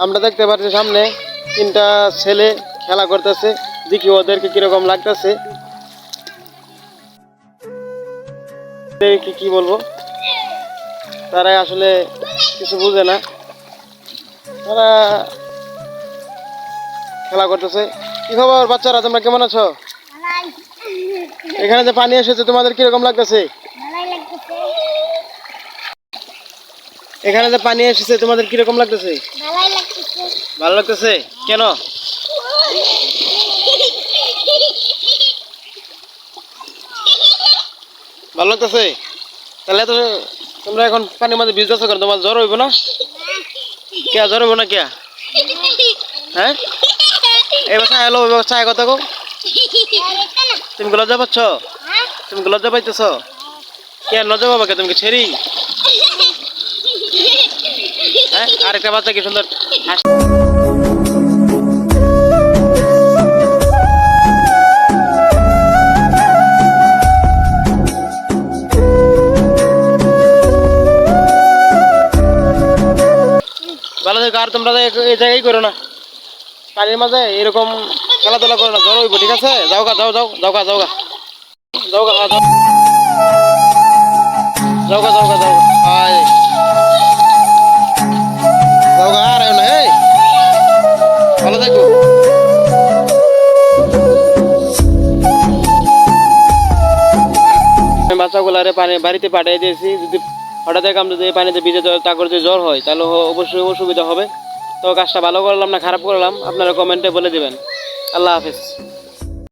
আমরা দেখতে পাচ্ছি সামনে তিনটা ছেলে খেলা করতেছে, দেখি ওদেরকে কিরকম লাগতেছে। কি বলবো, তারা আসলে কিছু বুঝে না, তারা খেলা করতেছে। কি খবর বাচ্চারা, তোমরা কেমন আছো? এখানে যে পানি এসেছে তোমাদের কিরকম লাগতেছে? এখানে যে পানি এসেছে তোমাদের কিরকম লাগতেছে? ভালো লাগতেছে। কেন? ভালো লাগতেছে। তাহলে তো তোমরা এখন পানির মধ্যে ভিজতেছো কেন? তোমার জ্বর হইব না? কে জ্বর হইব না কে? হ্যাঁ, এবার চাই এলো, এবার চায় কথা কো। তুমি কি লজ্জা পাচ্ছ? তুমি কি লজ্জা পাইতেছ? কে লজ্জা পাবা কে? তুমি কি ছেড়ি? হ্যাঁ, আরেকটা বাচ্চা কি সুন্দর ভালো থেকে। আর তোমরা এই জায়গায় করো না, পানির মাঝে এরকম খেলাধুলা করো না, জ্বর হইব। ঠিক আছে, যাও গা, যাও যাও যাও গা, যাও গা, যাও গা, যাও গা, যাও গা, যাও গা, যাও গা। আর না, এই ভালো থাকো। বাচ্চাগুলারে পানি বাড়িতে পাঠিয়ে দিয়েছি। যদি হঠাৎ যদি পানিতে ভিজে তারপর যদি জ্বর হয় তাহলে অবশ্যই অসুবিধা হবে। তো কাজটা ভালো করলাম না খারাপ করলাম আপনারা কমেন্টে বলে দিবেন। আল্লাহ হাফেজ।